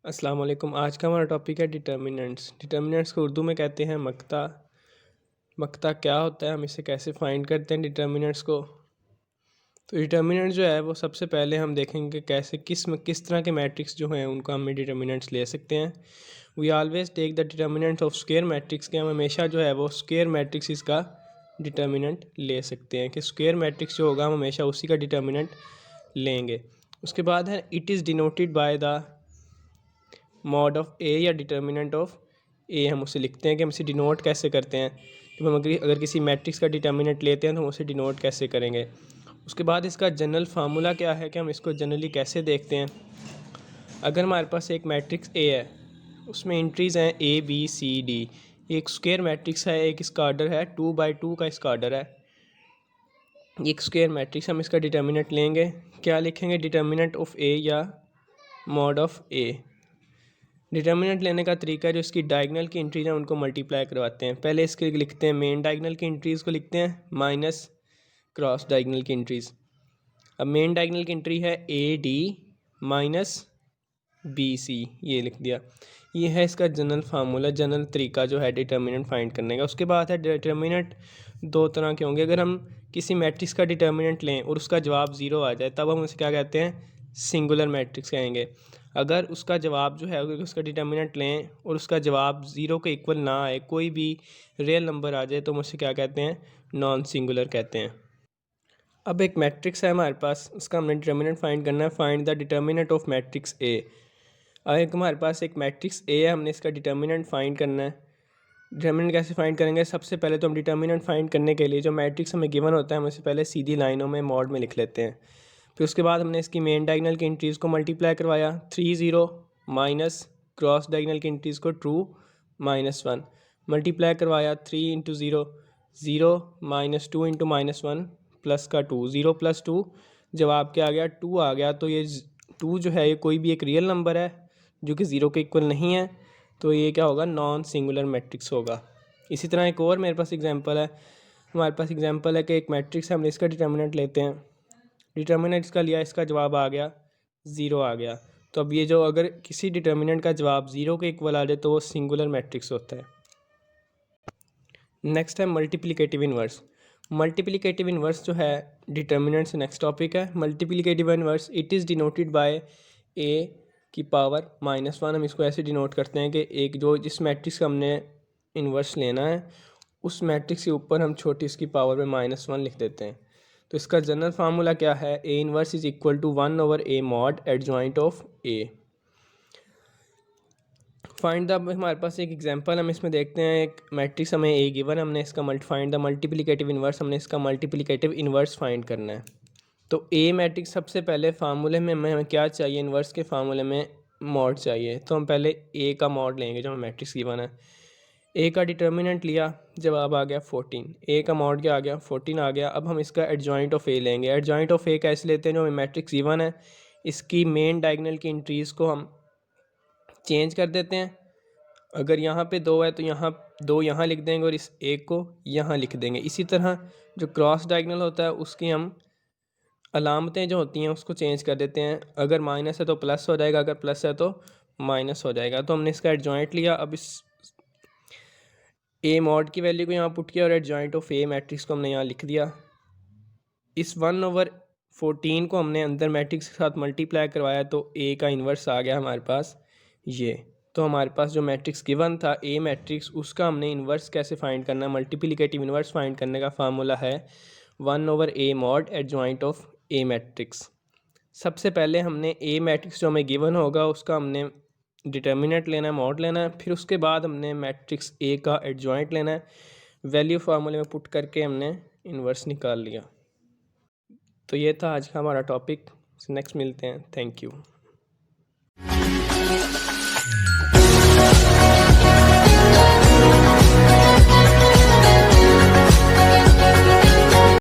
अस्सलाम वालेकुम। आज का हमारा टॉपिक है डिटर्मिनेंट्स। डिटर्मिनेंट्स को उर्दू में कहते हैं मक्ता। मक्ता क्या होता है, हम इसे कैसे फाइंड करते हैं डिटर्मिनेंट्स को। तो डिटर्मिनेंट जो है वो सबसे पहले हम देखेंगे कैसे किस तरह के मैट्रिक्स जो हैं उनको हम डिटर्मिनेंट्स ले सकते हैं। We always take the determinants of square matrix के, हम हमेशा जो है वो स्क्वायर मैट्रिक्स इसका डिटर्मिनेंट ले सकते हैं कि स्क्वायर मैट्रिक्स जो होगा हम हमेशा उसी का डिटर्मिनेंट लेंगे। उसके बाद है it is denoted by the mod of A या डिटर्मिनेंट ऑफ ए, हम उसे लिखते हैं कि हम इसे डिनोट कैसे करते हैं। तो हम अगर किसी मैट्रिक्स का डिटर्मिनेंट लेते हैं तो हम उसे डिनोट कैसे करेंगे। उसके बाद इसका जनरल फार्मूला क्या है कि हम इसको जनरली कैसे देखते हैं। अगर हमारे पास एक मैट्रिक्स ए है, उसमें एंट्रीज़ हैं ए बी सी डी, एक स्क्वायर मैट्रिक्स है, एक इसका ऑर्डर है 2/2 का इसका ऑर्डर है, एक स्क्वायर मैट्रिक्स। हम इसका डिटर्मिनेंट लेंगे, क्या लिखेंगे, डिटर्मिनेंट ऑफ ए या मॉड ऑफ ए। डिटर्मिनेंट लेने का तरीका है जो इसकी डायगनल की एंट्रीज हैं उनको मल्टीप्लाई करवाते हैं। पहले इसके लिखते हैं मेन डायगनल की एंट्रीज़ को लिखते हैं माइनस क्रॉस डायगनल की एंट्रीज़। अब मेन डायगनल की एंट्री है A D minus B C, ये लिख दिया। ये है इसका जनरल फार्मूला, जनरल तरीका जो है डिटर्मिनेंट फाइंड करने का। उसके बाद है डिटर्मिनेंट दो तरह के होंगे। अगर हम किसी मैट्रिक्स का डिटर्मिनेंट लें और उसका जवाब ज़ीरो आ जाए तब हम उसे क्या कहते हैं, सिंगुलर मैट्रिक्स कहेंगे। अगर उसका जवाब जो है, अगर उसका डिटर्मिनेंट लें और उसका जवाब ज़ीरो के इक्वल ना आए, कोई भी रियल नंबर आ जाए, तो हम उसे क्या कहते हैं, नॉन सिंगुलर कहते हैं। अब एक मैट्रिक्स है हमारे पास, उसका हमने डिटर्मिनेंट फाइंड करना है। Find the determinant of matrix A. अगर हमारे पास एक मैट्रिक्स ए है, हमने इसका डिटर्मिनेंट फाइंड करना है। डिटर्मिनेंट कैसे फाइंड करेंगे, सबसे पहले तो हम डिटर्मिनेंट फाइंड करने के लिए जो मैट्रिक्स हमें गिवन होता है हम उसे पहले सीधी लाइनों में मॉड में लिख लेते हैं। फिर उसके बाद हमने इसकी मेन डायगनल की एंट्रीज़ को मल्टीप्लाई करवाया, 3 0 माइनस क्रॉस डायगनल की एंट्रीज़ को 2 -1 मल्टीप्लाई करवाया, 3 × 0 0 -2 × -1 प्लस का 2, 0 + 2 जवाब क्या आ गया, 2 आ गया। तो ये 2 जो है ये कोई भी एक रियल नंबर है जो कि ज़ीरो के इक्वल नहीं है, तो ये क्या होगा, नॉन सिंगुलर मैट्रिक्स होगा। इसी तरह एक और मेरे पास एग्जांपल है, हमारे पास एग्जांपल है कि एक मैट्रिक्स है, हमने इसका डिटर्मिनेंट लेते हैं। डिटर्मिनेंट इसका लिया, इसका जवाब आ गया ज़ीरो आ गया। तो अब ये जो अगर किसी डिटर्मिनेंट का जवाब ज़ीरो के इक्वल आ जाए तो वो सिंगुलर मैट्रिक्स होता है। नेक्स्ट है मल्टीप्लिकेटिव इन्वर्स। मल्टीप्लिकेटिव इन्वर्स जो है डिटर्मिनेंट से नेक्स्ट टॉपिक है। Multiplicative inverse it is denoted by A की पावर -1। हम इसको ऐसे डिनोट करते हैं कि एक जो जिस मैट्रिक्स का हमने इन्वर्स लेना है उस मैट्रिक्स के ऊपर हम छोटी इसकी पावर में -1 लिख देते हैं। तो इसका जनरल फार्मूला क्या है, A inverse is equal to 1/a mod adjoint of A. Find the, हमारे पास एक एग्जांपल हम इसमें देखते हैं, एक मैट्रिक्स हमें ए गिवन, हमने इसका फाइंड द मल्टीप्लिकेटिव इन्वर्स, हमने इसका मल्टीप्लिकेटिव इन्वर्स फाइंड करना है। तो ए मैट्रिक्स सबसे पहले फार्मूले में हमें क्या चाहिए, इन्वर्स के फार्मूले में मॉड चाहिए। तो हम पहले ए का मॉड लेंगे जो हमें मैट्रिक्स गिवन है। ए का डिटर्मिनेंट लिया, जवाब आ गया 14। ए का मॉड क्या आ गया, 14 आ गया। अब हम इसका एडजॉइंट ऑफ ए लेंगे। एडजॉइंट ऑफ ए कैसे लेते हैं, जो हमें मैट्रिक्स गिवन है इसकी मेन डायगनल की एंट्रीज़ को हम चेंज कर देते हैं। अगर यहाँ पे 2 है तो यहाँ 2 यहाँ लिख देंगे और इस एक को यहाँ लिख देंगे। इसी तरह जो क्रॉस डायगनल होता है उसकी हम अलामतें जो होती हैं उसको चेंज कर देते हैं। अगर माइनस है तो प्लस हो जाएगा, अगर प्लस है तो माइनस हो जाएगा। तो हमने इसका एडजॉइंट लिया, अब इस ए मॉड की वैल्यू को यहाँ पुट किया और एडजॉइंट ऑफ ए मैट्रिक्स को हमने यहाँ लिख दिया। इस 1/14 को हमने अंदर मैट्रिक्स के साथ मल्टीप्लाई करवाया तो ए का इन्वर्स आ गया हमारे पास ये। तो हमारे पास जो मैट्रिक्स गिवन था ए मैट्रिक्स, उसका हमने इन्वर्स कैसे फाइंड करना है, मल्टीप्लिकेटिव इन्वर्स फाइंड करने का फार्मूला है 1/a mod adjoint of A matrix. सबसे पहले हमने ए मैट्रिक्स जो हमें गिवन होगा उसका हमने डिटर्मिनेंट लेना है, मॉड लेना है। फिर उसके बाद हमने मैट्रिक्स ए का एडजॉइंट लेना है, वैल्यू फार्मूले में पुट करके हमने इन्वर्स निकाल लिया। तो ये था आज का हमारा टॉपिक। नेक्स्ट मिलते हैं, थैंक यू।